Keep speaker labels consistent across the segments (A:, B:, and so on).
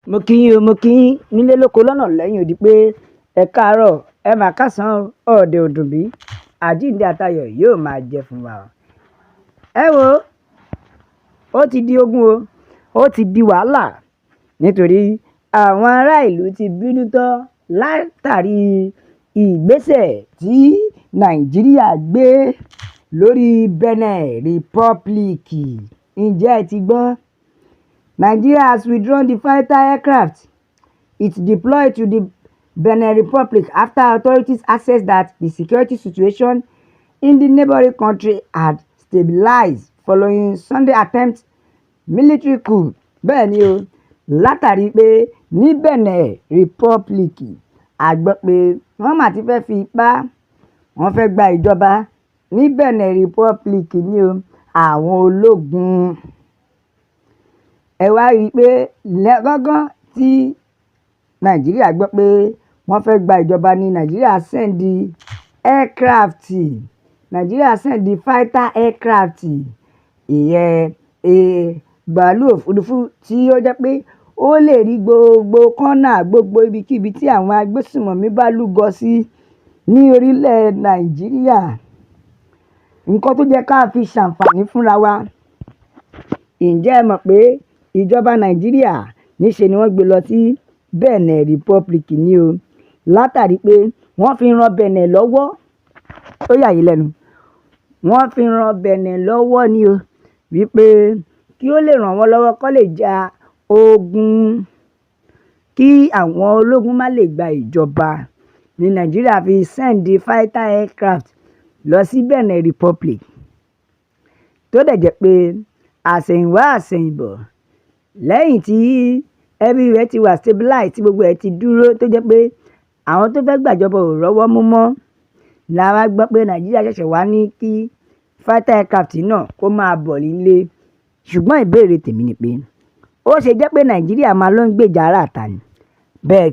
A: Mo kí yín o, mo kí yín nílé lóko lọ́nà lẹ́yìn odi pé ẹ káàárọ̀, ẹ mà káàsán o, ọ̀ọ́dẹ òdùn bí, àjíǹde àtayọ̀ yóò máa jẹ fún wa. Ẹ wo, ó ti di ogun o, ó ti di wàhálà nítorí àwọn ará ìlú ti bínú tán látàrí ìgbésẹ̀ tí Nàìjíríà gbé lórí Benin Republic. Ǹjẹ́ ẹ ti gbọ́? Nigeria has withdrawn the fighter aircraft it deployed to the Benin Republic after authorities assessed that the security situation in the neighboring country had stabilized following Sunday attempt military coup. Bẹ́ẹ̀ ni o, látàrí pé ní Benin Republic a gbọ́ pé wọ́n mà ti fẹ́ fi ipá wọ́n fẹ́ gba ìjọba ní Benin Republic ni o, àwọn ológun. Ẹ wá rí i pé lọ́gán tí Nàìjíríà gbọ́ pé wọ́n fẹ́ gba ìjọba ní Nàìjíríà send aircraft, Nàìjíríà send fighter aircraft, ìyẹn bàálù òfurufú tí ó jẹ́ pé ó lè rí gbogbo kọ́nà gbogbo ibikíbi tí àwọn agbésùmọ̀mí bá lúgọ sí ní orílẹ̀ Nàìjíríà. Nǹkan tó jẹ́ ká fi ṣàǹfààní fúnra wa. Ǹjẹ́ ẹ mọ̀ pé ìjọba Nàìjíríà níṣe ni wọ́n gbé lọ sí Benin Republic ni o, látàrí pé wọ́n fi ran Benin lọ́wọ́. Ó yà yín lẹ́nu, wọ́n fi ran Benin lọ́wọ́ ni o, wípé kí ó lè ràn wọ́n lọ́wọ́ kó lè ja ogun, kí àwọn ológun má lè gba ìjọba ní Nàìjíríà fi send fighter aircraft lọ sí Benin Republic. Tó dẹ̀ jẹ́ pé àsẹ̀yìnwá àsẹ̀yìnbọ̀ lẹ́yìn tí everywhere ti wà stabilize tí gbogbo ẹ̀ ti dúró, tó jẹ́ pé àwọn tó fẹ́ gbàjọba ò rọ́wọ́ mú mọ́, la wá gbọ́ pé Nàìjíríà ṣẹ̀ṣẹ̀ wá ní kí fighter aircraft náà kó máa bọ̀ nílé. Ṣùgbọ́n ìbéèrè tèmi ni pé ó ṣe jẹ́ pé Nàìjíríà máa lọ ń gbèjà ará ìta ni, bẹ́ẹ̀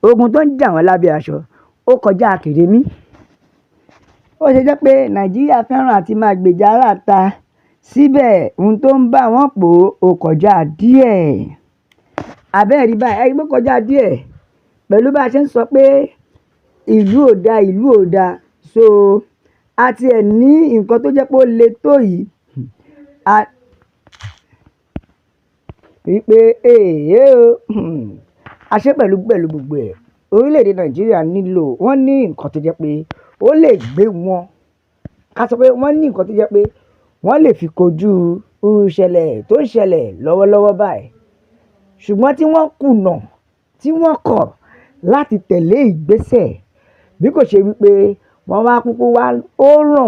A: ogun tó ń jà wọ́n lábẹ́ aṣọ ó kọjá kèrémí. Ó ṣe jẹ́ pé Nàìjíríà fẹ́ràn àti máa gbèjà ará ìta, síbẹ̀ ohun tó ń bá wọn pò ó kọjá díẹ̀. Àbẹ́ẹ̀rí báyìí, ẹ̀rí pé kọjá díẹ̀ pẹ̀lú bá a ṣe ń sọ pé ìlú ò da, ìlú ò da. So a tiẹ̀ ní nǹkan tó jẹ́ pé ó le tó yìí, wípé a ṣe pẹ̀lú gbogbo ẹ̀. Orílẹ̀-èdè Nàìjíríà nílò, wọ́n ní nǹkan tó jẹ́ pé ó lè gbé wọn. Ká sọ pé wọ́n ní nǹkan tó jẹ́ pé wọ́n lè fi kojú ìṣẹ̀lẹ̀ tó ń ṣẹlẹ̀ lọ́wọ́lọ́wọ́ báyìí. Ṣùgbọ́n tí wọ́n kùnà, tí wọ́n kọ̀ láti tẹ̀lé ìgbésẹ̀, bí kò ṣe wípé wọ́n wá kúkú wá, ó rọ̀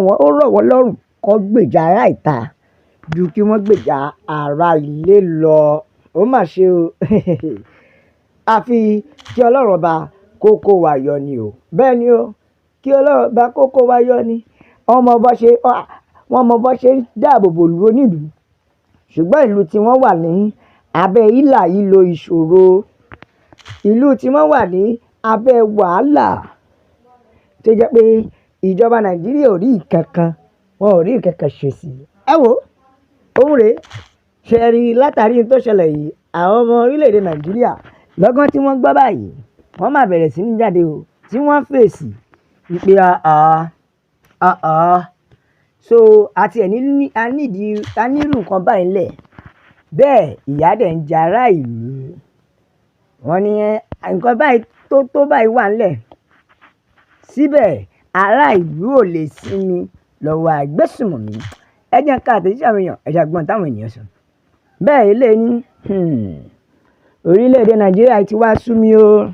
A: wọ́n lọ́rùn kó gbèjà ará ìta ju kí wọ́n gbèjà ará ilé lọ. Ó mà ṣe o. Àfi kí Ọlọ́run ọba kó kó wa yọ ni o. Bẹ́ẹ̀ ni o, kí Ọlọ́run ọba kó kó wa yọ ni. Wọ́n mọ bó ṣe ń dáàbò bò ìlú onílùú, ṣùgbọ́n ìlú tí wọ́n wà ní abẹ́ ìlà ìlò ìṣòro, ìlú tí wọ́n wà ní abẹ́ wàhálà, tó jẹ́ pé ìjọba Nàìjíríà ò rí ìkankan, wọn ò rí ìkankan ṣe sí i. Ẹ wo, òun rèé ṣe rí látàrí tó ṣẹlẹ̀ yìí, àwọn ọmọ orílẹ̀-èdè Nàìjíríà lọ́gán tí wọ́n gbọ́ báyìí, wọ́n máa bẹ̀rẹ̀ sí ní jáde o, tí wọ́n fèsì wípé so àti ẹ̀ a nílùú nǹkan báyìí ńlẹ̀. Bẹ́ẹ̀ ìyà dẹ̀ ń jẹ ará ìlú. Wọ́n ní nǹkan báyìí tó báyìí wà ńlẹ̀, síbẹ̀ ará ìlú ò lè sinmi lọ́wọ́ agbésùmọ̀mí. Ẹ jẹ́ ká àtẹ̀jíṣẹ́ àwọn èèyàn, ẹ ṣàgbọ́n táwọn ènìyàn sọ. Bẹ́ẹ̀ ilé ní orílẹ̀-èdè Nàìjíríà ti wá sú mi o,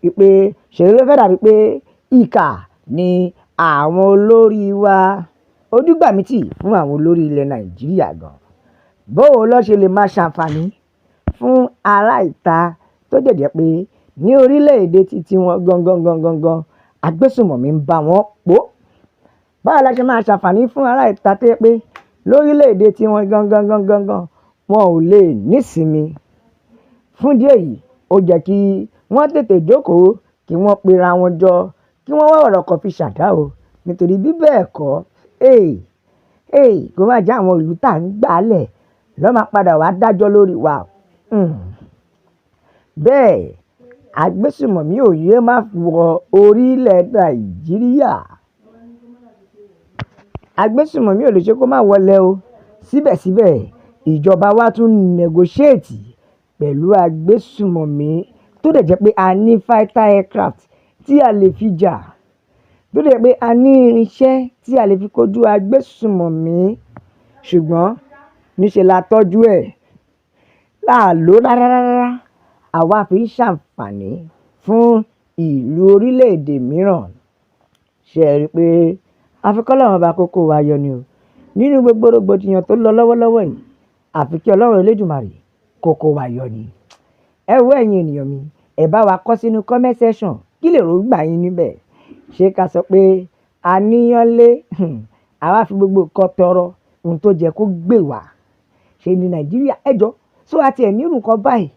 A: wípé ṣèlú ló fẹ́ dàbí pé ìkà ni àwọn olórí wa. Ojú gbà mí tì fún àwọn olórí ilẹ̀ Nàìjíríà gan. Bóò ló ṣe lè máa ṣàǹfààní fún ará ìta tó jẹ́ pé ní orílẹ̀-èdè títí wọn gangan agbésùmọ̀mí ń bá wọn pò. Báwo la ṣe máa ṣàǹfààní fún ará ìta tó jẹ́ pé lórílẹ̀-èdè tí wọn gangan wọn ò lè nísinmi. Fún díẹ̀ yìí, ó jẹ́ kí wọ́n tètè jókòó, kí wọ́n pera wọn jọ, kí wọ́n wá ọ̀rọ̀ kan fi ṣàdá o, nítorí bí bẹ́ẹ̀ kọ́ kó má jẹ́ àwọn ìlú tá à ń gbálẹ̀ ló máa padà wá dájọ́ lórí wa. bẹ́ẹ̀ agbésùmọ̀mí ò yéé má wọ orílẹ̀ Nàìjíríà. Agbésùmọ̀mí ò lè ṣe kó má wọlé o. Síbẹ̀síbẹ̀ ìjọba wa tún negotiate pẹ̀lú agbésùmọ̀mí tó dẹ̀ jẹ́ pé a ní fighter aircraft tí a lè fi jà, tó dẹ̀ jẹ́ pé a ní irinṣẹ́ tí a lè fi kojú agbésùmọ̀mí, ṣùgbọ́n níṣe la tọ́jú ẹ̀ láàlò rárá. Àwa fi ń ṣàǹfààní fún ìlú orílẹ̀-èdè mìíràn. Ṣé ẹ rí i pé àfi k'Ọlọ́run ọba kó kó wa yọ ni o. Nínú gbogbo rògbòdìyàn tó lọ lọ́wọ́lọ́wọ́ yìí, àfi kí Ọlọ́run Elédùmarè kó kó wa yọ ni. Ẹ wo ẹ̀yin ènìyàn mi, ẹ bá wa kọ sínú comment section kí lèròǹgbà yín níbẹ̀. Ṣé ká sọ pé àníyànlé àwa fi gbogbo nǹkan tọrọ ohun tó jẹ́ kó gbè wá? Ṣé ní Nàìjíríà ẹjọ́ só àti ẹ̀ nírú nǹkan báyìí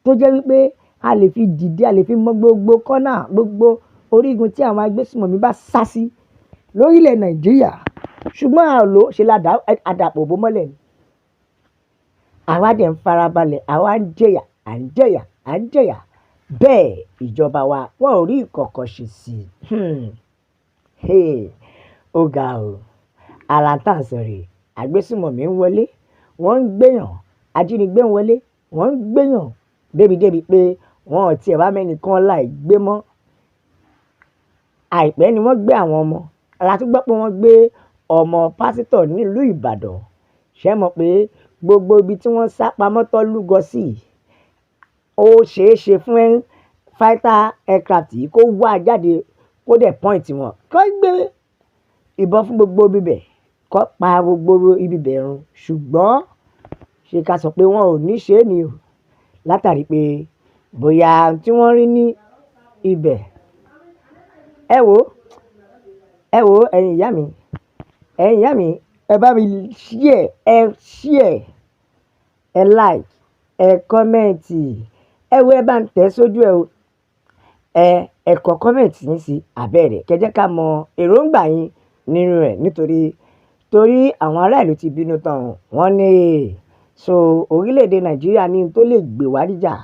A: tó jẹ́ wípé a lè fi dìde, a lè fi mọ gbogbo kọ́nà, gbogbo orígun tí àwọn agbésùmọ̀mí bá sá sí lórílẹ̀ Nàìjíríà, ṣùgbọ́n a ò lò ó, ṣe àdàpọ̀ bó mọ́lẹ̀ ni. Àwa dẹ̀ ń farabalẹ̀, àwa ń jẹ̀yà, à ń jẹ̀yà. Bẹ́ẹ̀ ìjọba wa wọn ò rí ìkọ̀kọ̀ ṣe sí i. Ó ga o. Ara tá à ń sọ rèé, agbésùmọ̀mí ń wọlé, wọ́n ń gbéyàn, ajínigbé ń wọlé, wọ́n ń gbéyàn débi pé wọn ò tiẹ̀ wá mẹ́nìkan láì gbé mọ́. Àìpẹ́ ni wọ́n gbé àwọn ọmọ. La tún gbọ́ pé wọ́n gbé ọmọ pásítọ̀ nílùú Ìbàdàn. Ṣé mọ̀ pé gbogbo ibi tí wọ́n sá pamọ́ tán lúgọ sí, ó ṣeé ṣe fún fighter aircraft yìí kó wá jáde kó dẹ̀ point wọn, kó gbé ìbọn fún gbogbo ibibẹ̀, kó pa gbogbo ibibẹ̀ run. Ṣùgbọ́n ṣé ká sọ pé wọn ò ní ṣe é ni o, látàrí pé bóyá tí wọ́n rí ní ibẹ̀. Ẹ wò ẹ̀yin ìyá mi, ẹ bá mi share, ẹ like, ẹ comment, ẹ wo ẹ bá ń tẹ̀ sójú ẹ o. Ẹ kọ comment yín sí abẹ́rẹ́ kẹ́jẹ́ ká mọ èròǹgbà yín nínú rẹ̀, torí àwọn ará ìlú ti bínú tán. Wọ́n ní so orílẹ̀-èdè Nàìjíríà ní tó lè gbé wa níjà,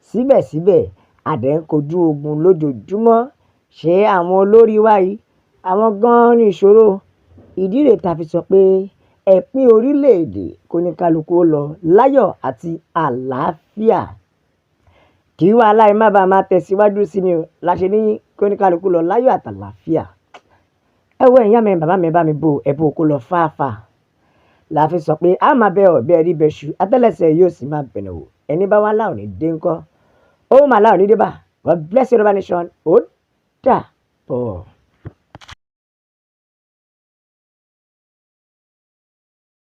A: síbẹ̀síbẹ̀ àdẹ̀ ń kojú ogun lójoojúmọ́. Ṣé àwọn olórí wa yìí, àwọn gan-an ní ìṣòro? Ìdí rèé tá fi sọ pé ẹ pín orílẹ̀-èdè kóníkálukú lọ láyọ̀ àti àlàáfíà, kí wàhálà yìí má bàa máa tẹ̀síwájú sí ni o. La ṣe ní kóníkálukú lọ láyọ̀ àti àlàáfíà. Ẹ wo ẹ̀yin àmì bàbá mi bá mi bò ẹ̀bùn kó lọ fáfá. La fi sọ pé a máa bẹ ọ̀bẹ rí bẹ́ṣu, atẹ́lẹsẹ̀ yóò sì máa bẹ̀nẹ̀ wò. Ẹni bá wá láò ní dé ńkọ́, ó máa láò ní dé bá. God bless Yorùbá nation. Ó dàbọ̀.